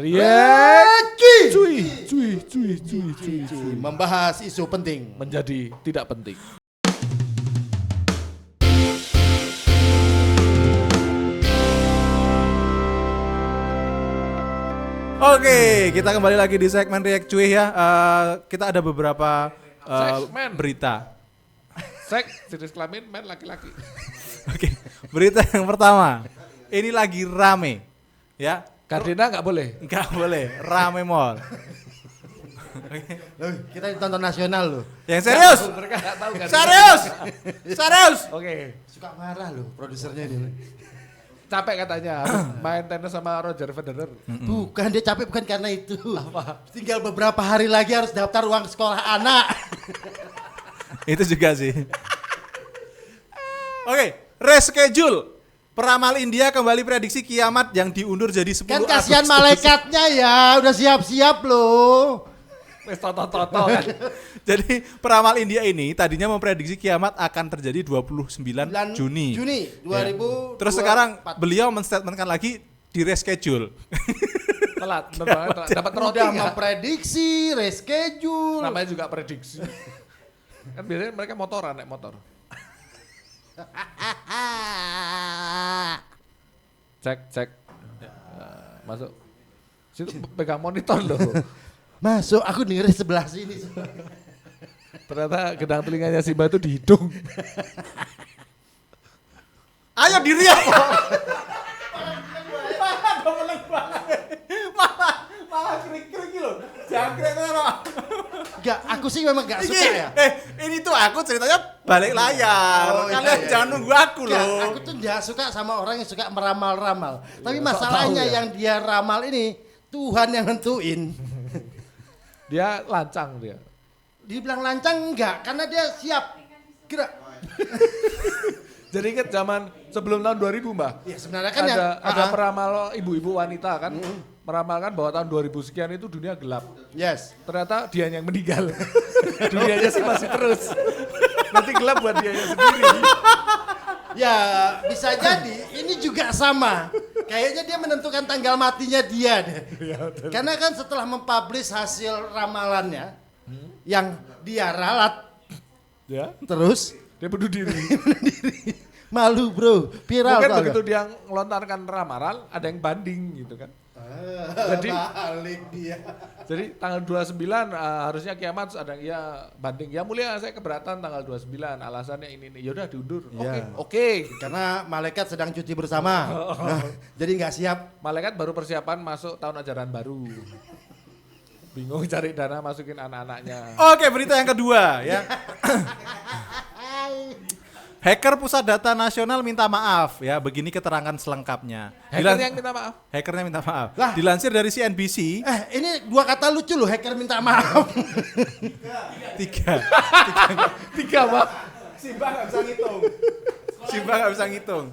Riek Cuy. Membahas isu penting menjadi tidak penting. Oke, kita kembali lagi di segmen Riek Cuy ya. Kita ada beberapa Segmen. berita. Seks, jenis kelamin, men laki-laki. Oke, berita yang pertama. Ini lagi rame, ya. Gardena nggak boleh. Nggak boleh, rame mall. Loh, kita ditonton nasional loh. Yang serius? Mereka nggak tahu kan. Serius. Oke. Suka marah loh produsernya ini. Capek katanya harus main tenis sama Roger Federer. Bukan, dia capek bukan karena itu. Apa? Tinggal beberapa hari lagi harus daftar uang sekolah anak. Itu juga sih. Oke, reschedule. Peramal India kembali prediksi kiamat yang diundur jadi 10 Kan kasihan Agustus. malaikatnya ya, udah siap-siap loh. Wes toto-toto kan. Jadi peramal India ini tadinya memprediksi kiamat akan terjadi 29 Juni. Juni 2024. Terus sekarang beliau menstatementkan lagi di reschedule. Telat, bener banget, telat. Dapat roti udah nggak? memprediksi, reschedule. Namanya juga prediksi. Kan biasanya mereka motoran, naik motor. Cek. Masuk. Situ pegang monitor loh. Masuk, aku dengerin sebelah sini. Ternyata gedang telinganya Simba itu di hidung. Ayo diriak. Malah krik-krik loh. Jangan krik-krik. Enggak, aku sih memang gak suka ya. Ini tuh aku ceritanya balik layar. Oh, Kalian iya. jangan nunggu aku Enggak, loh. aku tuh gak suka sama orang yang suka meramal-ramal. Tapi Sok masalahnya tahu ya. yang dia ramal ini Tuhan yang nentuin. Dia lancang dia. Dibilang lancang enggak, karena dia siap gerak. Jadi ingat zaman sebelum tahun 2000 Mbak. Ya sebenarnya kan ada peramal ibu-ibu wanita kan. Meramalkan bahwa tahun 2000 sekian itu dunia gelap. Yes. Ternyata dia yang meninggal. Dunianya sih masih terus. Nanti gelap buat dia sendiri. Ya bisa jadi ini juga sama. Kayaknya dia menentukan tanggal matinya dia deh. Karena kan setelah mempublish hasil ramalannya yang dia ralat Ya, terus dia bunuh diri. malu bro, viral. Mungkin tau begitu gak? dia ngelontarkan ramalan, ada yang banding gitu kan. Jadi balik dia. Jadi tanggal 29 harusnya kiamat, ada yang ya banding. Ya mulia saya keberatan tanggal 29, alasannya ini. Yaudah diundur. Iya. Oke. Karena malaikat sedang cuti bersama. Nah, jadi nggak siap. Malaikat baru persiapan masuk tahun ajaran baru. Bingung cari dana masukin anak-anaknya. Oke, berita yang kedua ya. Hacker Pusat Data Nasional minta maaf ya, begini keterangan selengkapnya. Hacker yang minta maaf. Hackernya minta maaf. Lah. Dilansir dari CNBC, Ini dua kata lucu loh, hacker minta maaf. tiga. Tiga Pak. Simba nggak bisa ngitung.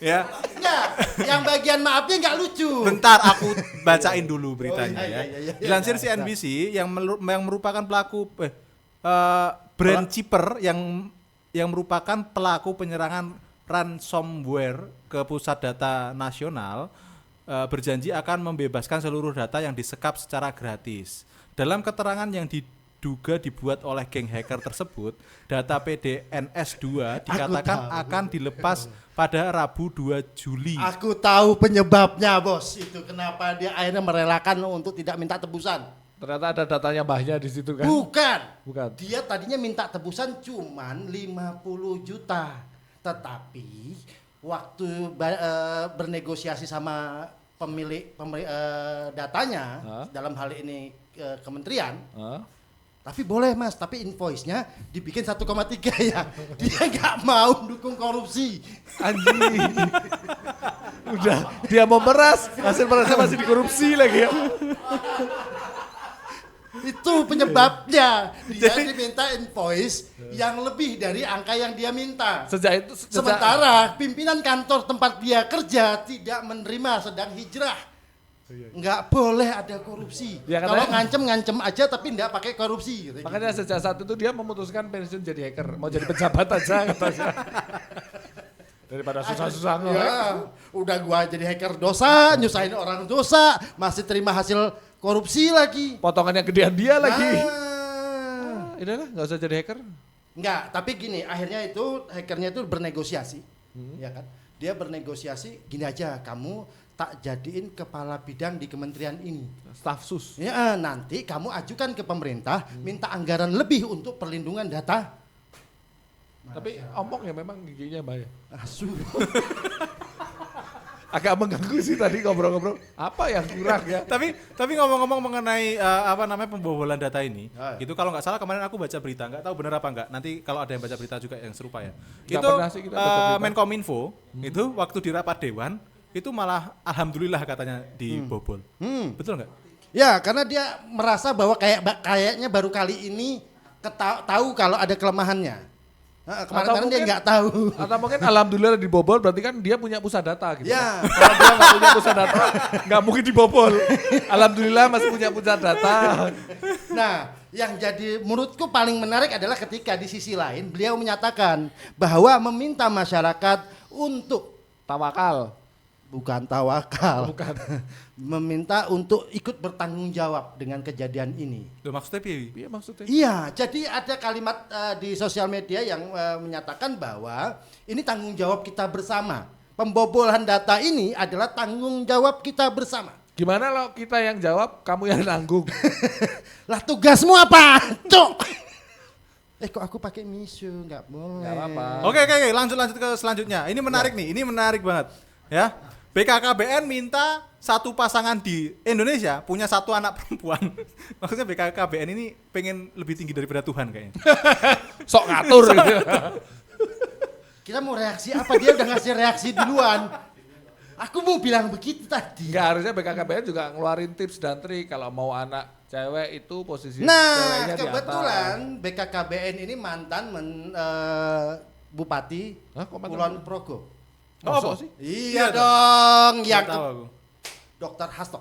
Ya, Enggak, yang bagian maafnya nggak lucu. bentar aku bacain dulu beritanya Oh, iya, ya. iya, iya, iya. Dilansir CNBC yang merupakan pelaku brand Chipper yang merupakan pelaku penyerangan ransomware ke Pusat Data Nasional berjanji akan membebaskan seluruh data yang disekap secara gratis. Dalam keterangan yang diduga dibuat oleh geng hacker tersebut, data PDNS2 dikatakan akan dilepas pada Rabu 2 Juli. Aku tahu penyebabnya bos. Itu kenapa dia akhirnya merelakan untuk tidak minta tebusan. Ternyata ada datanya mbahnya di situ kan. Bukan. Dia tadinya minta tebusan cuman 50 juta. Tetapi waktu bernegosiasi sama pemilik datanya, dalam hal ini kementerian, tapi boleh mas, tapi invoice-nya dibikin 1,3 ya. Dia nggak mau dukung korupsi. Anjing. Udah dia mau meras, hasil merasnya masih dikorupsi lagi ya. Itu penyebabnya. Dia diminta invoice yang lebih dari angka yang dia minta. Sementara pimpinan kantor tempat dia kerja tidak menerima, sedang hijrah. Nggak boleh ada korupsi. Ya, kalau katanya- ngancem aja tapi nggak pakai korupsi. Gitu. Makanya sejak saat itu dia memutuskan pensiun jadi hacker, mau jadi pejabat aja katanya. Daripada susah-susah Ya, udah gua jadi hacker dosa, nyusahin orang dosa, masih terima hasil korupsi lagi. Potongannya gedean dia lagi. Nah. Lah, nggak usah jadi hacker. Enggak, tapi gini, akhirnya itu hackernya itu bernegosiasi. Ya kan? Dia bernegosiasi, gini aja, kamu tak jadiin kepala bidang di kementerian ini. Staf sus. Ya, nanti kamu ajukan ke pemerintah, minta anggaran lebih untuk perlindungan data. Tapi omong ya memang giginya bahaya. Asu. Agak mengganggu sih tadi ngobrol-ngobrol. Apa yang kurang ya? Tapi ngomong-ngomong mengenai pembobolan data ini, itu kalau nggak salah kemarin aku baca berita, nggak tahu benar apa nggak. Nanti kalau ada yang baca berita juga yang serupa ya. Nggak Itu pernah sih kita baca berita. Menkominfo itu waktu di rapat dewan itu malah alhamdulillah katanya dibobol. Betul nggak? Ya, karena dia merasa bahwa kayaknya baru kali ini tahu kalau ada kelemahannya. Kemarin dia nggak tahu. Atau mungkin alhamdulillah dibobol berarti kan dia punya pusat data gitu. Ya. Kalau dia nggak punya pusat data nggak mungkin dibobol. Alhamdulillah masih punya pusat data. Nah, yang jadi menurutku paling menarik adalah ketika di sisi lain beliau menyatakan bahwa meminta masyarakat untuk Tawakal. bukan tawakal, Bukan. meminta untuk ikut bertanggung jawab dengan kejadian ini. Loh, maksudnya piye? Iya maksudnya. Iya, jadi ada kalimat di sosial media yang menyatakan bahwa ini tanggung jawab kita bersama. Pembobolan data ini adalah tanggung jawab kita bersama. Gimana kalau kita yang jawab, kamu yang nanggung? Lah tugasmu apa, Cok? Kok aku pakai misu, nggak boleh. Nggak apa-apa. Oke, lanjut ke selanjutnya. Ini menarik nih, ini menarik banget. Ya, BKKBN minta satu pasangan di Indonesia punya satu anak perempuan. Maksudnya BKKBN ini pengen lebih tinggi daripada Tuhan kayaknya. Sok ngatur gitu. Kita mau reaksi apa? Dia udah ngasih reaksi duluan. Aku mau bilang begitu tadi. Nggak, harusnya BKKBN juga ngeluarin tips dan trik kalau mau anak cewek itu posisi Nah, ceweknya di kebetulan atas. BKKBN ini mantan Bupati Hah, kok mantan Kulon Progo. Oh, apa Apa? sih? Iya dong, yang Nggak tahu aku. Dr. Hasto.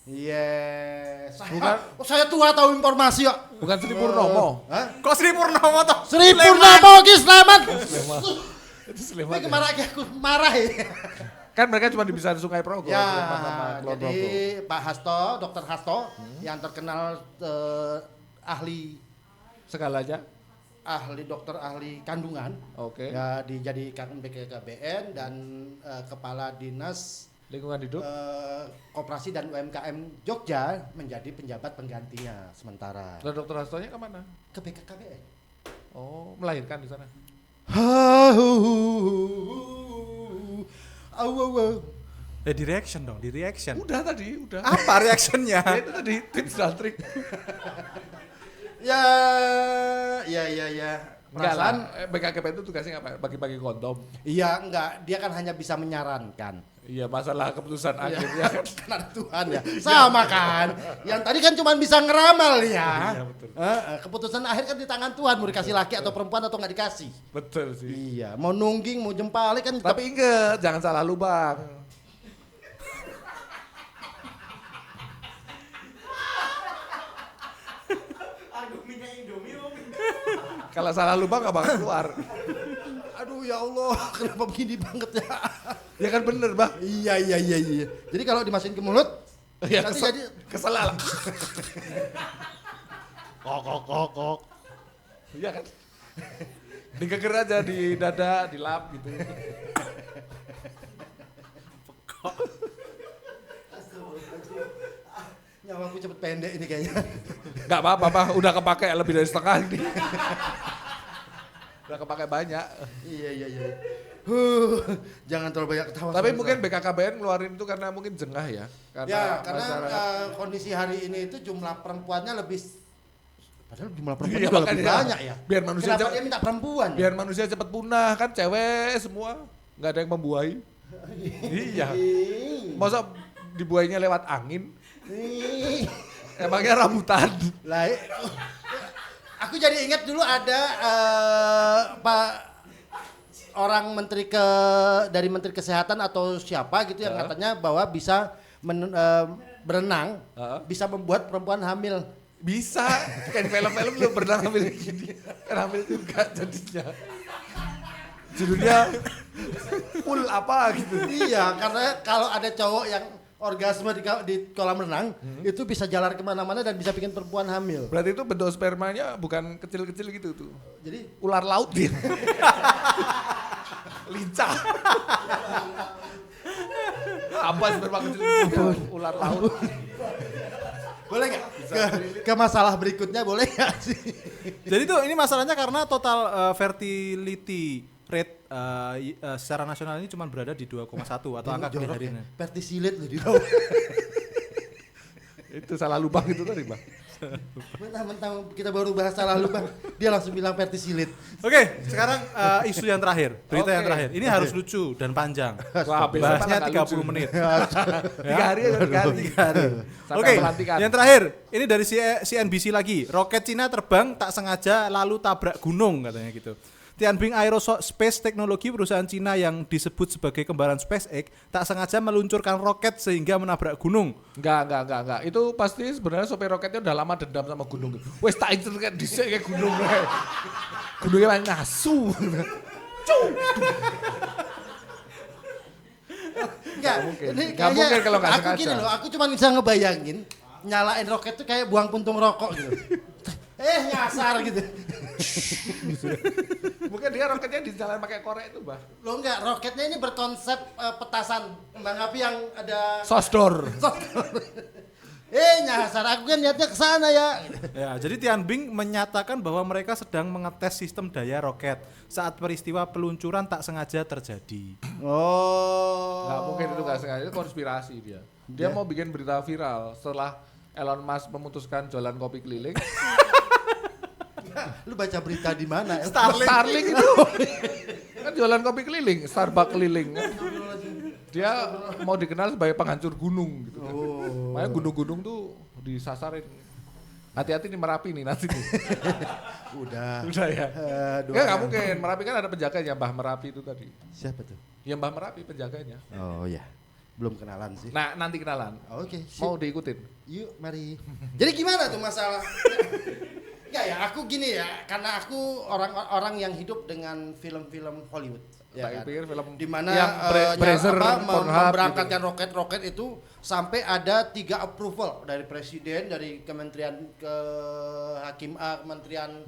Yes. Bukan. Saya tua tahu informasi kok. Bukan Sri Purnomo. Hah? Kok Sri Purnomo toh? Sri Purnomo ki selamat. Itu Sleman. Ini kemana aku marah ya. Kan mereka cuma bisa di Sungai Progo. Ya, Sleman sama Kulon jadi Progo. Pak Hasto, Dr. Hasto yang terkenal ahli Segalanya. dokter ahli kandungan. Oke. Ya dijadikan BKKBN dan kepala dinas Lingkungan hidup. Koperasi dan UMKM Jogja menjadi penjabat penggantinya sementara. Dan Dokter Hastonya kemana? Ke BKKBN. Oh, melahirkan di sana. Di reaction dong, di reaction. Udah tadi, udah. Apa reactionnya? Ya, itu tadi tips dan trik. Ya. Enggak lah, Perasaan BKKBN itu tugasnya apa? Bagi-bagi kondom. iya enggak, dia kan hanya bisa menyarankan. Iya, masalah keputusan Iya. akhirnya. Kan ada Tuhan ya. Sama kan. Yang tadi kan cuma bisa ngeramal ya. Iya, betul. Keputusan akhir kan di tangan Tuhan, mau dikasih laki atau perempuan atau nggak dikasih. Betul sih. Iya, mau nungging, mau jempali kan. Tapi inget, jangan salah lubang. Kalau salah lubang gak bakal keluar. Aduh ya Allah, kenapa begini banget ya? Ya kan bener, Bang. Iya. Jadi kalau dimasukin ke mulut, Ya, nanti kesel, jadi kesel lah. Kok. Iya kan? Digeger aja di dada, di lap gitu. nyawaku cepet pendek ini kayaknya. Gak apa-apa, Bang. Udah kepake lebih dari setengah ini. Udah kepake banyak. Iya. Jangan terlalu banyak ketawa. Tapi sorry, mungkin sorry. BKKBN ngeluarin itu karena mungkin jengah ya. karena masyarakat- kondisi hari ini itu jumlah perempuannya lebih. Padahal jumlah Iya, perempuannya juga lebih makanya. banyak ya. Biar manusia Kenapa cepet- dia minta perempuan? biar manusia cepat punah kan cewek semua nggak ada yang membuahi. Iya. Masa dibuainya lewat angin? Emangnya rambutan? Lah, aku jadi ingat dulu ada Pak orang dari Menteri Kesehatan atau siapa gitu yang katanya bahwa bisa berenang, bisa membuat perempuan hamil. Bisa, kayak di film-film lu berenang hamil gini, kan hamil juga jadinya. Judulnya full apa gitu. Iya, karena kalau ada cowok yang orgasme di kolam renang, itu bisa jalan kemana-mana dan bisa bikin perempuan hamil. Berarti itu bentuk spermanya bukan kecil-kecil gitu tuh. Jadi Ular laut dia. Lincah. Apa sperma kecil itu? Ular laut. boleh nggak ke masalah berikutnya, boleh nggak sih? Jadi tuh ini masalahnya karena total fertility rate secara nasional ini cuma berada di 2,1 atau angka kelahirannya. Vertisilit loh di bawah. Itu salah lubang itu tadi, Bang. Mentang-mentang kita baru bahas salah lubang, dia langsung bilang vertisilit. Oke, sekarang isu yang terakhir, berita yang terakhir. Ini harus lucu dan panjang. Wah, Bahasnya 30 menit. 3 hari ya, 3 hari. Oke, yang terakhir, ini dari CNBC lagi. Roket Cina terbang tak sengaja lalu tabrak gunung katanya gitu. Tianbing Aerospace Technology, perusahaan Cina yang disebut sebagai kembaran SpaceX, tak sengaja meluncurkan roket sehingga menabrak gunung. Enggak. Itu pasti sebenarnya sopir roketnya udah lama dendam sama gunung. Wes tak incer dhisik kayak gunung. Gunungnya main ngasu. Enggak mungkin kalau nggak aku sengaja. gini loh, aku cuma bisa ngebayangin nyalain roket tuh kayak buang puntung rokok gitu. Nyasar gitu. Mungkin dia roketnya dijalan pakai korek itu, Bah. Lo enggak, roketnya ini berkonsep petasan kembang api yang ada Sosdor. Nyasar, aku kan niatnya ke sana ya. Ya, jadi Tianbing menyatakan bahwa mereka sedang mengetes sistem daya roket saat peristiwa peluncuran tak sengaja terjadi. Nggak mungkin itu nggak sengaja, itu konspirasi dia. Dia mau bikin berita viral setelah Elon Musk memutuskan jualan kopi keliling. Lu baca berita di mana? Starlink itu kan jualan kopi keliling, Starbucks keliling kan. Dia mau dikenal sebagai penghancur gunung gitu kan. Makanya gunung-gunung tuh disasarin. Hati-hati nih Merapi nih nanti nih. Udah ya. Nggak mungkin, Merapi kan ada penjaganya, Mbah Merapi itu tadi. Siapa tuh? Ya Mbah Merapi penjaganya. Oh ya, belum kenalan sih. Nah nanti kenalan. Oke, Mau diikutin? Yuk, mari. Jadi gimana tuh masalah? Ya, aku gini ya, karena aku orang yang hidup dengan film-film Hollywood. Ya kan? Pikir film di mana yang memberangkatkan roket itu sampai ada 3 approval dari presiden, dari kementerian hakim kementerian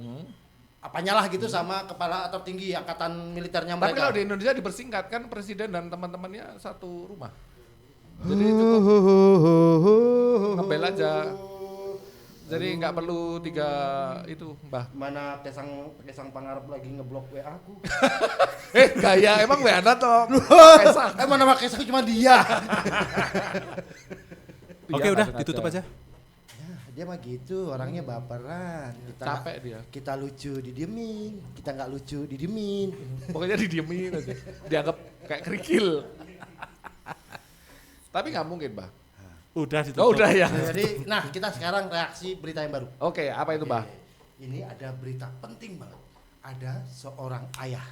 apanya lah gitu sama kepala atau tinggi angkatan militernya mereka. Tapi kalau di Indonesia dipersingkat kan presiden dan teman-temannya satu rumah. Jadi cukup ngebel aja. Jadi nggak perlu 3 itu, Mbah. Mana Kaisang Pangarep lagi ngeblok WA aku. Gaya emang WA toh. Kaisang. Mana Kaisang cuma dia. Oke, udah ditutup aja. Ya, dia mah gitu, orangnya baperan. Capek dia. Kita lucu didiemin, kita nggak lucu didiemin. Pokoknya didiemin aja. Dianggap kayak kerikil. Tapi nggak mungkin, Mbah. Udah ditutup. Oh, udah ya. Jadi, nah kita sekarang reaksi berita yang baru. Oke, apa itu, Mbah? Ini ada berita penting banget. Ada seorang ayah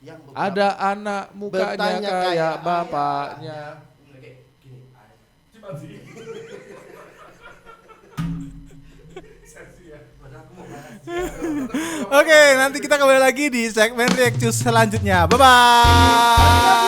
yang Ada anak mukanya bertanya kayak kayak bapaknya. Oke, nanti kita kembali lagi di segmen reaction selanjutnya. Bye bye.